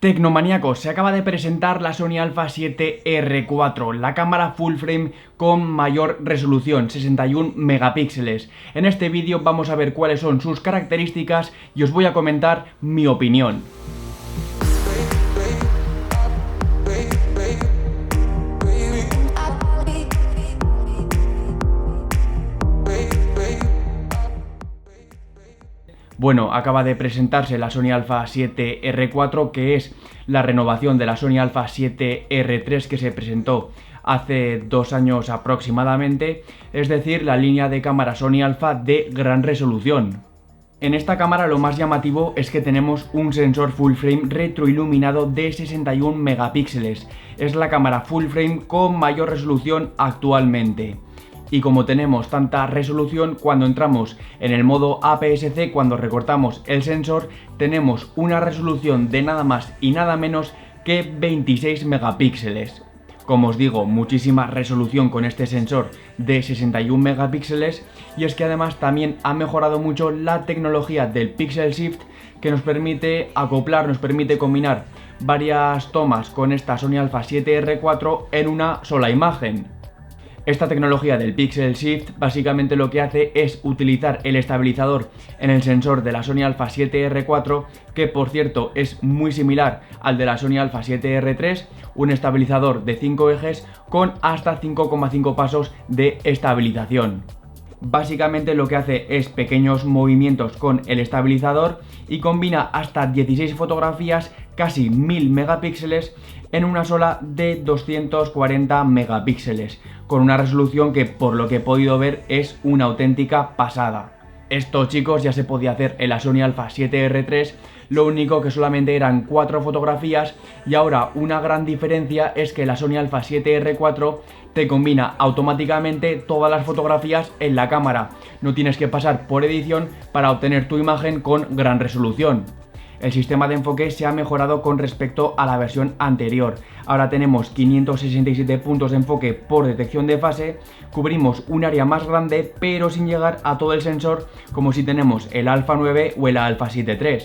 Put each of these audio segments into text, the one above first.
Tecnomaníacos, se acaba de presentar la Sony Alpha 7R4, la cámara full frame con mayor resolución, 61 megapíxeles. En este vídeo vamos a ver cuáles son sus características y os voy a comentar mi opinión. Bueno, acaba de presentarse la Sony Alpha 7R4, que es la renovación de la Sony Alpha 7R3 que se presentó hace 2 años aproximadamente, es decir, la línea de cámara Sony Alpha de gran resolución. En esta cámara lo más llamativo es que tenemos un sensor full frame retroiluminado de 61 megapíxeles. Es la cámara full frame con mayor resolución actualmente. Y como tenemos tanta resolución, cuando entramos en el modo APS-C, cuando recortamos el sensor, tenemos una resolución de nada más y nada menos que 26 megapíxeles. Como os digo, muchísima resolución con este sensor de 61 megapíxeles, y es que además también ha mejorado mucho la tecnología del Pixel Shift, que nos permite acoplar, nos permite combinar varias tomas con esta Sony Alpha 7R4 en una sola imagen. Esta tecnología del Pixel Shift básicamente lo que hace es utilizar el estabilizador en el sensor de la Sony Alpha 7R4, que por cierto es muy similar al de la Sony Alpha 7R3, un estabilizador de 5 ejes con hasta 5,5 pasos de estabilización. Básicamente lo que hace es pequeños movimientos con el estabilizador y combina hasta 16 fotografías, casi 1000 megapíxeles, en una sola de 240 megapíxeles, con una resolución que, por lo que he podido ver, es una auténtica pasada. Esto, chicos, ya se podía hacer en la Sony Alpha 7R3, lo único que solamente eran 4 fotografías, y ahora una gran diferencia es que la Sony Alpha 7R4 te combina automáticamente todas las fotografías en la cámara. No tienes que pasar por edición para obtener tu imagen con gran resolución. El sistema de enfoque se ha mejorado con respecto a la versión anterior. Ahora tenemos 567 puntos de enfoque por detección de fase, cubrimos un área más grande pero sin llegar a todo el sensor como si tenemos el Alpha 9 o el Alpha 7 III.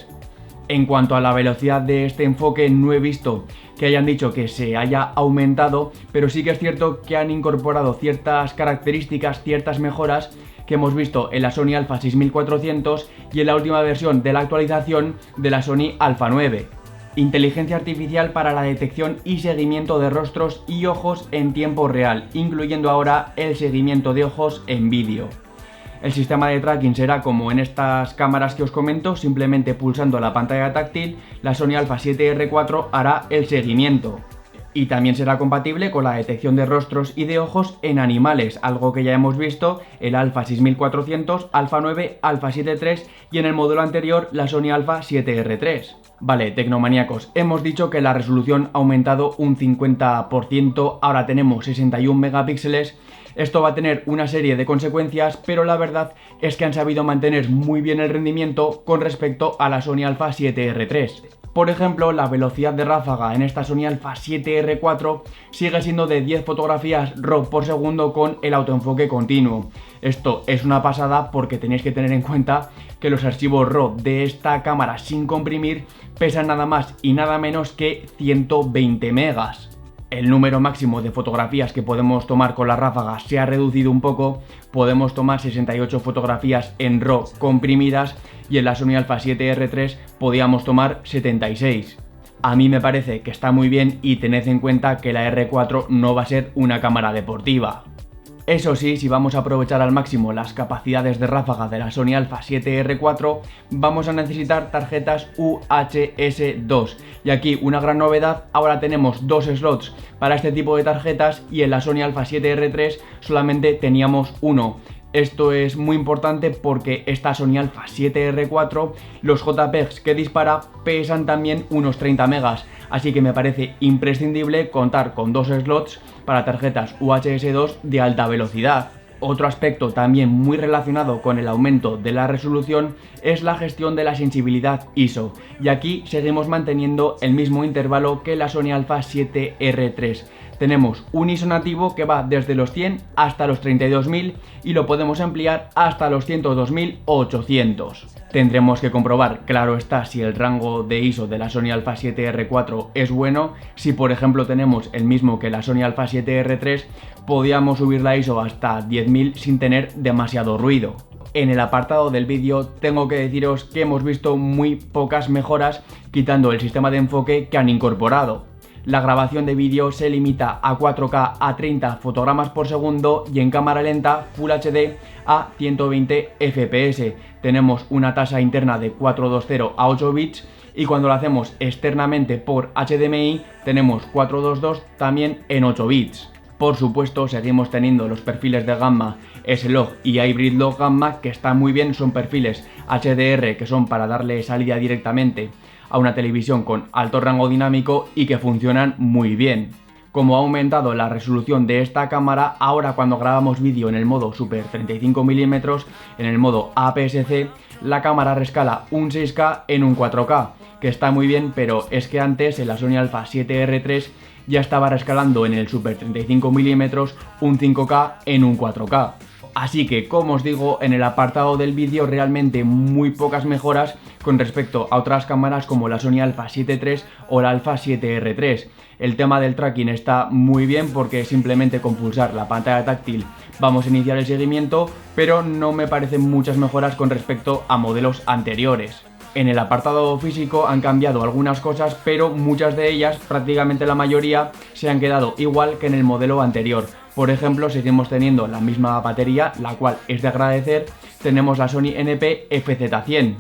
En cuanto a la velocidad de este enfoque, no he visto que hayan dicho que se haya aumentado, pero sí que es cierto que han incorporado ciertas características, ciertas mejoras que hemos visto en la Sony Alpha 6400 y en la última versión de la actualización de la Sony Alpha 9. Inteligencia artificial para la detección y seguimiento de rostros y ojos en tiempo real, incluyendo ahora el seguimiento de ojos en vídeo. El sistema de tracking será como en estas cámaras que os comento, simplemente pulsando la pantalla táctil, la Sony Alpha 7R4 hará el seguimiento. Y también será compatible con la detección de rostros y de ojos en animales, algo que ya hemos visto el Alpha 6400, Alpha 9, Alpha 7 III y en el modelo anterior la Sony Alpha 7R3. Vale, tecnomaníacos, hemos dicho que la resolución ha aumentado un 50%, ahora tenemos 61 megapíxeles. Esto va a tener una serie de consecuencias, pero la verdad es que han sabido mantener muy bien el rendimiento con respecto a la Sony Alpha 7R3. Por ejemplo, la velocidad de ráfaga en esta Sony Alpha 7R4 sigue siendo de 10 fotografías RAW por segundo con el autoenfoque continuo. Esto es una pasada porque tenéis que tener en cuenta que los archivos RAW de esta cámara sin comprimir pesan nada más y nada menos que 120 megas. El número máximo de fotografías que podemos tomar con la ráfaga se ha reducido un poco, podemos tomar 68 fotografías en RAW comprimidas y en la Sony Alpha 7R3 podíamos tomar 76. A mí me parece que está muy bien y tened en cuenta que la R4 no va a ser una cámara deportiva. Eso sí, si vamos a aprovechar al máximo las capacidades de ráfaga de la Sony Alpha 7R4, vamos a necesitar tarjetas UHS 2. Y aquí una gran novedad, ahora tenemos 2 slots para este tipo de tarjetas y en la Sony Alpha 7R3 solamente teníamos uno. Esto es muy importante porque esta Sony Alpha 7R4, los JPEGs que dispara pesan también unos 30 megas, así que me parece imprescindible contar con 2 slots para tarjetas UHS 2 de alta velocidad. Otro aspecto también muy relacionado con el aumento de la resolución es la gestión de la sensibilidad ISO, y aquí seguimos manteniendo el mismo intervalo que la Sony Alpha 7R3. Tenemos un ISO nativo que va desde los 100 hasta los 32.000 y lo podemos ampliar hasta los 102.800. Tendremos que comprobar, claro está, si el rango de ISO de la Sony Alpha 7R4 es bueno. Si por ejemplo tenemos el mismo que la Sony Alpha 7R3, podríamos subir la ISO hasta 10.000 sin tener demasiado ruido. En el apartado del vídeo tengo que deciros que hemos visto muy pocas mejoras quitando el sistema de enfoque que han incorporado. La grabación de vídeo se limita a 4K a 30 fotogramas por segundo y en cámara lenta Full HD a 120 fps. Tenemos una tasa interna de 420 a 8 bits y cuando lo hacemos externamente por HDMI tenemos 422 también en 8 bits. Por supuesto, seguimos teniendo los perfiles de gamma S-Log y Hybrid Log Gamma, que están muy bien, son perfiles HDR que son para darle salida directamente a una televisión con alto rango dinámico y que funcionan muy bien. Como ha aumentado la resolución de esta cámara, ahora cuando grabamos vídeo en el modo Super 35mm, en el modo APS-C, la cámara rescala un 6K en un 4K, que está muy bien, pero es que antes en la Sony Alpha 7R3 ya estaba rescalando en el Super 35mm un 5K en un 4K. Así que, como os digo, en el apartado del vídeo realmente muy pocas mejoras con respecto a otras cámaras como la Sony Alpha 7 III o la Alpha 7R3. El tema del tracking está muy bien porque simplemente con pulsar la pantalla táctil vamos a iniciar el seguimiento, pero no me parecen muchas mejoras con respecto a modelos anteriores. En el apartado físico han cambiado algunas cosas, pero muchas de ellas, prácticamente la mayoría, se han quedado igual que en el modelo anterior. Por ejemplo, seguimos teniendo la misma batería, la cual es de agradecer. Tenemos la Sony NP FZ100.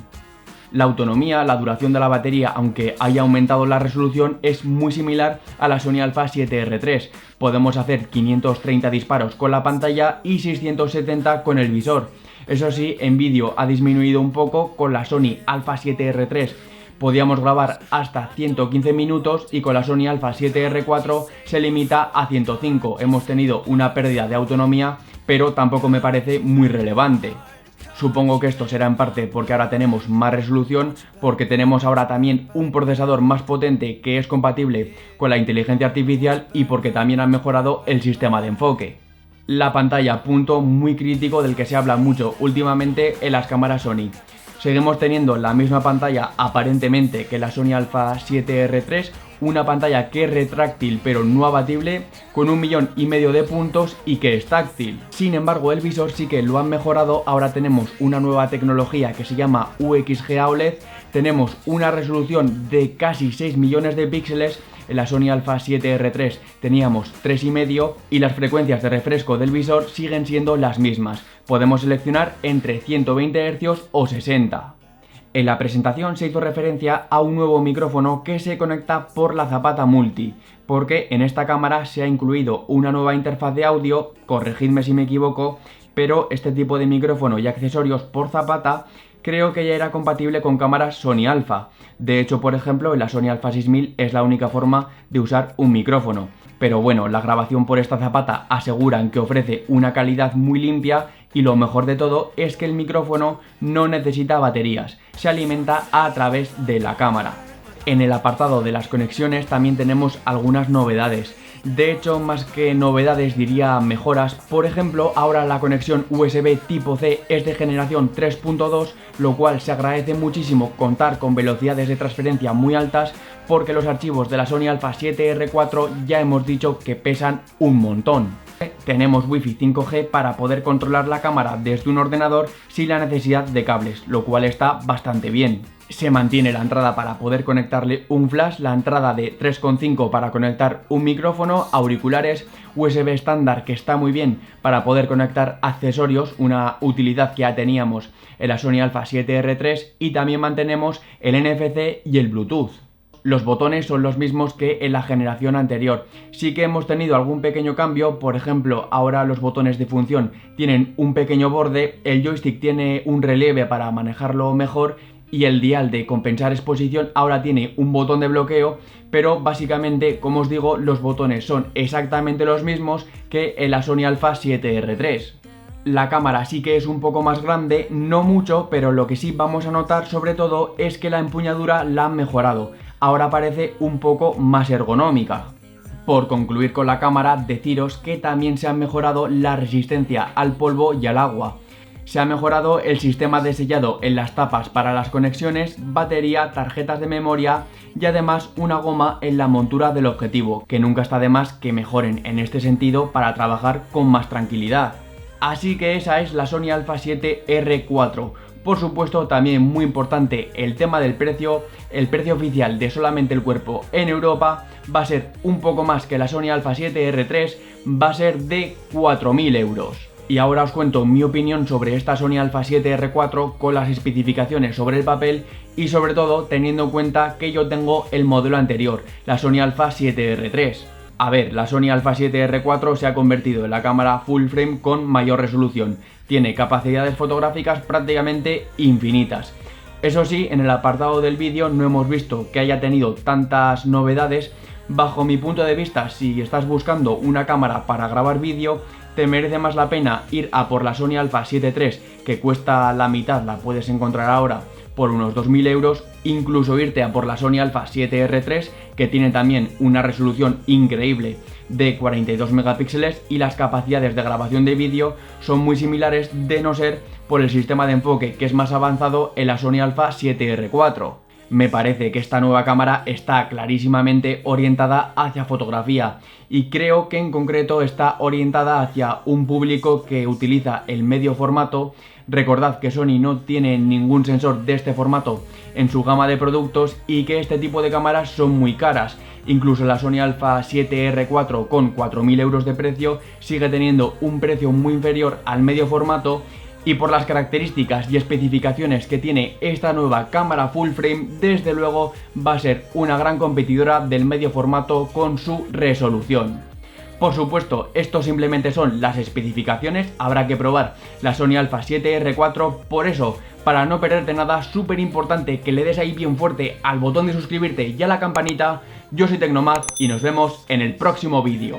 La autonomía, la duración de la batería, aunque haya aumentado la resolución, es muy similar a la Sony Alpha 7R3. Podemos hacer 530 disparos con la pantalla y 670 con el visor. Eso sí, en vídeo ha disminuido un poco. Con la Sony Alpha 7R3 podíamos grabar hasta 115 minutos y con la Sony Alpha 7R4 se limita a 105. Hemos tenido una pérdida de autonomía, pero tampoco me parece muy relevante. Supongo que esto será en parte porque ahora tenemos más resolución, porque tenemos ahora también un procesador más potente que es compatible con la inteligencia artificial y porque también han mejorado el sistema de enfoque. La pantalla, punto muy crítico del que se habla mucho últimamente en las cámaras Sony. Seguimos teniendo la misma pantalla aparentemente que la Sony Alpha 7R3, una pantalla que es retráctil pero no abatible, con 1,5 millones de puntos y que es táctil. Sin embargo, el visor sí que lo han mejorado. Ahora tenemos una nueva tecnología que se llama UXG OLED, tenemos una resolución de casi 6 millones de píxeles. En la Sony Alpha 7R3 teníamos 3,5 y las frecuencias de refresco del visor siguen siendo las mismas. Podemos seleccionar entre 120 Hz o 60. En la presentación se hizo referencia a un nuevo micrófono que se conecta por la zapata multi, porque en esta cámara se ha incluido una nueva interfaz de audio, corregidme si me equivoco, pero este tipo de micrófono y accesorios por zapata creo que ya era compatible con cámaras Sony Alpha. De hecho, por ejemplo, en la Sony Alpha 6000 es la única forma de usar un micrófono. Pero bueno, la grabación por esta zapata aseguran que ofrece una calidad muy limpia y lo mejor de todo es que el micrófono no necesita baterías, se alimenta a través de la cámara. En el apartado de las conexiones también tenemos algunas novedades. De hecho, más que novedades diría mejoras. Por ejemplo, ahora la conexión USB tipo C es de generación 3.2, lo cual se agradece muchísimo contar con velocidades de transferencia muy altas, porque los archivos de la Sony Alpha 7R4 ya hemos dicho que pesan un montón. Tenemos Wi-Fi 5G para poder controlar la cámara desde un ordenador sin la necesidad de cables, lo cual está bastante bien. Se mantiene la entrada para poder conectarle un flash, la entrada de 3,5 para conectar un micrófono, auriculares, USB estándar que está muy bien para poder conectar accesorios, una utilidad que ya teníamos en la Sony Alpha 7R3, y también mantenemos el NFC y el Bluetooth. Los botones son los mismos que en la generación anterior. Sí que hemos tenido algún pequeño cambio, por ejemplo, ahora los botones de función tienen un pequeño borde, el joystick tiene un relieve para manejarlo mejor y el dial de compensar exposición ahora tiene un botón de bloqueo, pero básicamente, como os digo, los botones son exactamente los mismos que en la Sony Alpha 7R3. La cámara sí que es un poco más grande, no mucho, pero lo que sí vamos a notar sobre todo es que la empuñadura la han mejorado. Ahora parece un poco más ergonómica. Por concluir con la cámara, deciros que también se ha mejorado la resistencia al polvo y al agua. Se ha mejorado el sistema de sellado en las tapas para las conexiones, batería, tarjetas de memoria y además una goma en la montura del objetivo, que nunca está de más que mejoren en este sentido para trabajar con más tranquilidad. Así que esa es la Sony Alpha 7R4. Por supuesto, también muy importante el tema del precio. El precio oficial de solamente el cuerpo en Europa va a ser un poco más que la Sony Alpha 7R3, va a ser de 4.000 euros. Y ahora os cuento mi opinión sobre esta Sony Alpha 7R4 con las especificaciones sobre el papel y sobre todo teniendo en cuenta que yo tengo el modelo anterior, la Sony Alpha 7R3. A ver, la Sony Alpha 7R4 se ha convertido en la cámara full frame con mayor resolución. Tiene capacidades fotográficas prácticamente infinitas. Eso sí, en el apartado del vídeo no hemos visto que haya tenido tantas novedades. Bajo mi punto de vista, si estás buscando una cámara para grabar vídeo, te merece más la pena ir a por la Sony Alpha 7 III, que cuesta la mitad, la puedes encontrar ahora por unos 2.000 euros, incluso irte a por la Sony Alpha 7R3, que tiene también una resolución increíble de 42 megapíxeles y las capacidades de grabación de vídeo son muy similares, de no ser por el sistema de enfoque que es más avanzado en la Sony Alpha 7R4. Me parece que esta nueva cámara está clarísimamente orientada hacia fotografía y creo que en concreto está orientada hacia un público que utiliza el medio formato. Recordad que Sony no tiene ningún sensor de este formato en su gama de productos y que este tipo de cámaras son muy caras. Incluso la Sony Alpha 7R4 con 4.000 euros de precio sigue teniendo un precio muy inferior al medio formato. Y por las características y especificaciones que tiene esta nueva cámara full frame, desde luego va a ser una gran competidora del medio formato con su resolución. Por supuesto, esto simplemente son las especificaciones, habrá que probar la Sony Alpha 7R4, por eso, para no perderte nada, súper importante que le des ahí bien fuerte al botón de suscribirte y a la campanita. Yo soy Tecnomad y nos vemos en el próximo vídeo.